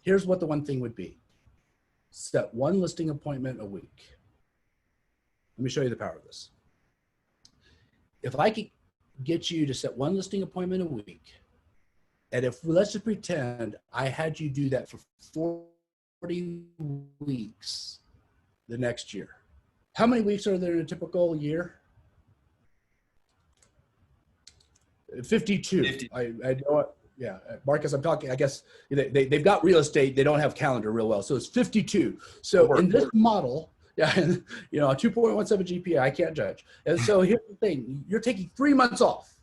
Here's what the one thing would be. Set one listing appointment a week. Let me show you the power of this. If I could get you to set one listing appointment a week, and if let's just pretend I had you do that for 40 weeks the next year. How many weeks are there in a typical year? 52. 50. I know it. Yeah, Marcus, I'm talking, I guess they've got real estate. They don't have calendar real well. So it's 52. So in this model, yeah, you know, a 2.17 GPA, I can't judge. And so here's the thing, you're taking 3 months off.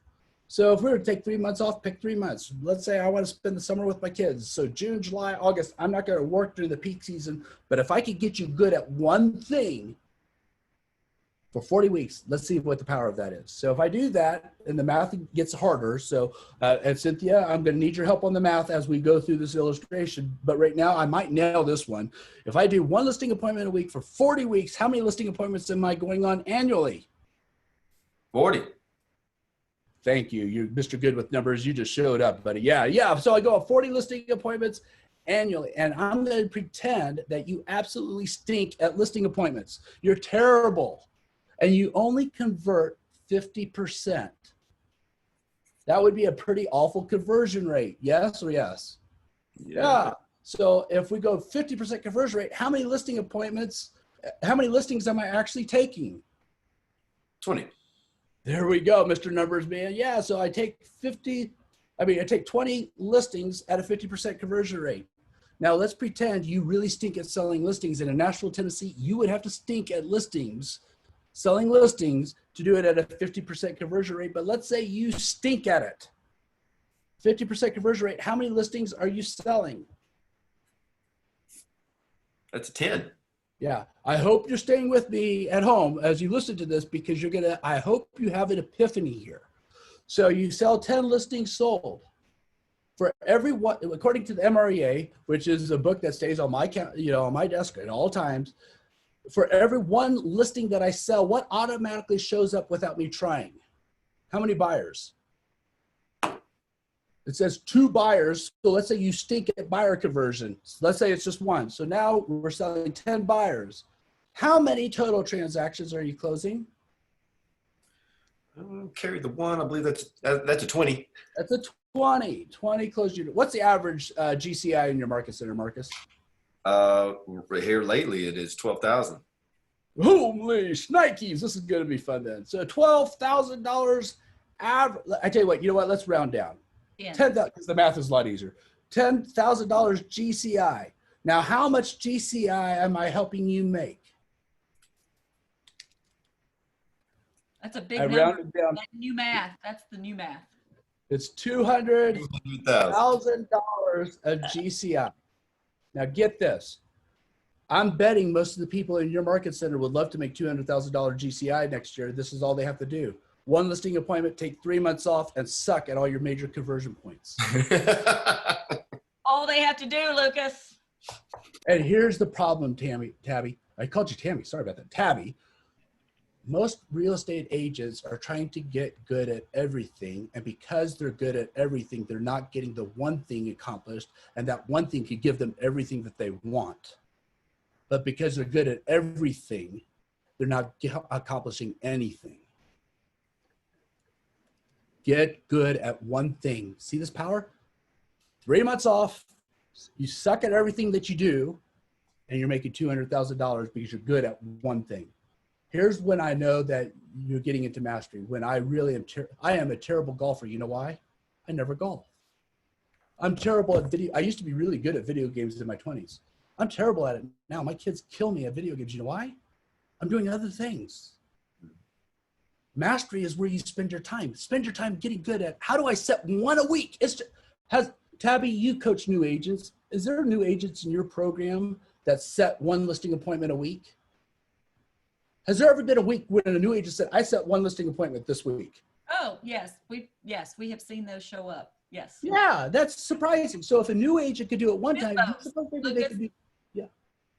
So if we were to take 3 months off, pick 3 months. Let's say I want to spend the summer with my kids. So June, July, August, I'm not going to work during the peak season. But if I could get you good at one thing for 40 weeks, let's see what the power of that is. So if I do that, and the math gets harder. So, and Cynthia, I'm going to need your help on the math as we go through this illustration. But right now, I might nail this one. If I do one listing appointment a week for 40 weeks, how many listing appointments am I going on annually? 40. Thank you. You're Mr. Good with numbers. You just showed up, buddy. Yeah. So I go on 40 listing appointments annually, and I'm going to pretend that you absolutely stink at listing appointments. You're terrible, and you only convert 50%. That would be a pretty awful conversion rate. Yes or yes? Yeah. So if we go 50% conversion rate, how many listing appointments, how many listings am I actually taking? 20. There we go, Mr. Numbers Man. Yeah, so I take 20 listings at a 50% conversion rate. Now let's pretend you really stink at selling listings. And in Nashville, Tennessee, you would have to stink at listings, selling listings, to do it at a 50% conversion rate. But let's say you stink at it. 50% conversion rate, how many listings are you selling? That's a 10. Yeah, I hope you're staying with me at home as you listen to this, because I hope you have an epiphany here. So you sell 10 listings sold. For every one, according to the MREA, which is a book that stays on my on my desk at all times, for every one listing that I sell, what automatically shows up without me trying? How many buyers? It says 2 buyers. So let's say you stink at buyer conversion. So let's say it's just 1. So now we're selling 10 buyers. How many total transactions are you closing? Carry the 1. I believe that's a 20. That's a 20. 20 closed unit. What's the average GCI in your market center, Marcus? Here lately, it is 12,000. Holy shnikes. This is going to be fun then. So $12,000 average. I tell you what, let's round down. Yeah. Because the math is a lot easier. $10,000 GCI. Now, how much GCI am I helping you make? That's a big I number. rounded down. That new math. That's the new math. It's $200,000 of GCI. Now, get this. I'm betting most of the people in your market center would love to make $200,000 GCI next year. This is all they have to do. One listing appointment, take 3 months off, and suck at all your major conversion points. All they have to do, Lucas. And here's the problem, Tabby. I called you Tammy. Sorry about that. Tabby. Most real estate agents are trying to get good at everything. And because they're good at everything, they're not getting the one thing accomplished. And that one thing could give them everything that they want. But because they're good at everything, they're not accomplishing anything. Get good at one thing. See this power? 3 months off. You suck at everything that you do, and you're making $200,000 because you're good at one thing. Here's when I know that you're getting into mastery. When I really am, I am a terrible golfer. You know why? I never golf. I'm terrible at video. I used to be really good at video games in my 20s. I'm terrible at it now. My kids kill me at video games. You know why? I'm doing other things. Mastery is where you spend your time. Spend your time getting good at, how do I set one a week? Tabby, you coach new agents. Is there new agents in your program that set one listing appointment a week? Has there ever been a week when a new agent said, I set one listing appointment this week? Oh, yes. We have seen those show up. Yes. Yeah, that's surprising. So if a new agent could do it one time, maybe they could do, yeah.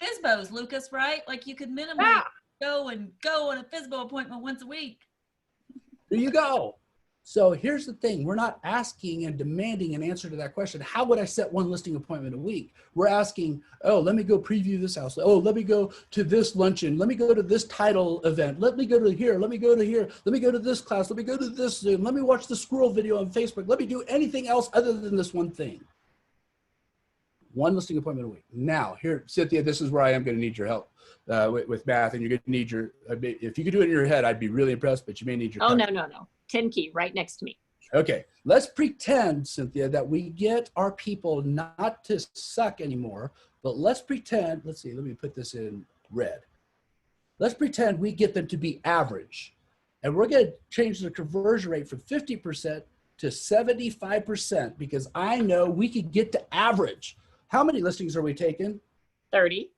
FSBOs, Lucas, right? Like you could minimally go on a FSBO appointment once a week. There you go. So here's the thing. We're not asking and demanding an answer to that question. How would I set one listing appointment a week? We're asking, oh, let me go preview this house. Oh, let me go to this luncheon. Let me go to this title event. Let me go to here. Let me go to here. Let me go to this class. Let me go to this Zoom. Let me watch the squirrel video on Facebook. Let me do anything else other than this one thing. One listing appointment a week. Now, here, Cynthia, this is where I am going to need your help with math, and you're going to need your, if you could do it in your head, I'd be really impressed, but you may need your Oh, no. 10 key right next to me. Okay, let's pretend, Cynthia, that we get our people not to suck anymore, but let's pretend, let's see, let me put this in red. Let's pretend we get them to be average. And we're going to change the conversion rate from 50% to 75% because I know we could get to average. How many listings are we taking? 30.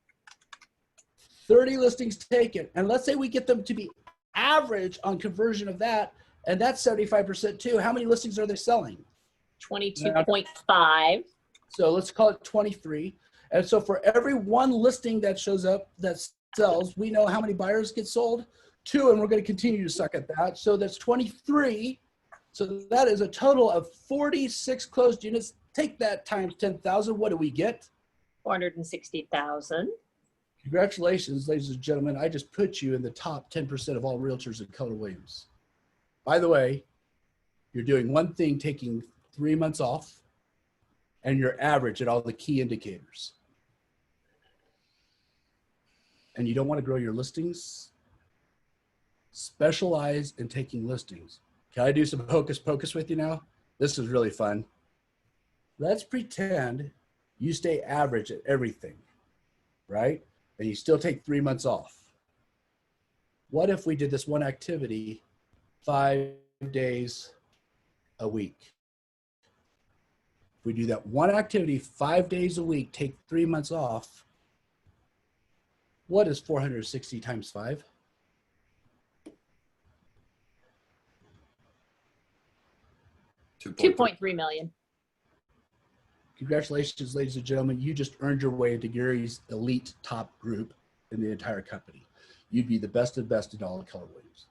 30 listings taken. And let's say we get them to be average on conversion of that, and that's 75% too. How many listings are they selling? 22.5. So let's call it 23. And so for every one listing that shows up that sells, we know how many buyers get sold? 2, and we're going to continue to suck at that. So that's 23. So that is a total of 46 closed units. Take that times 10,000. What do we get? 460,000. Congratulations, ladies and gentlemen. I just put you in the top 10% of all realtors in Keller Williams. By the way, you're doing one thing, taking 3 months off, and you're average at all the key indicators. And you don't want to grow your listings? Specialize in taking listings. Can I do some hocus pocus with you now? This is really fun. Let's pretend you stay average at everything, right? And you still take 3 months off. What if we did this one activity 5 days a week? If we do that one activity 5 days a week, take 3 months off, what is 460 times 5? 2.3 million. Congratulations, ladies and gentlemen. You just earned your way into Gary's elite top group in the entire company. You'd be the best of best in all of Keller Williams.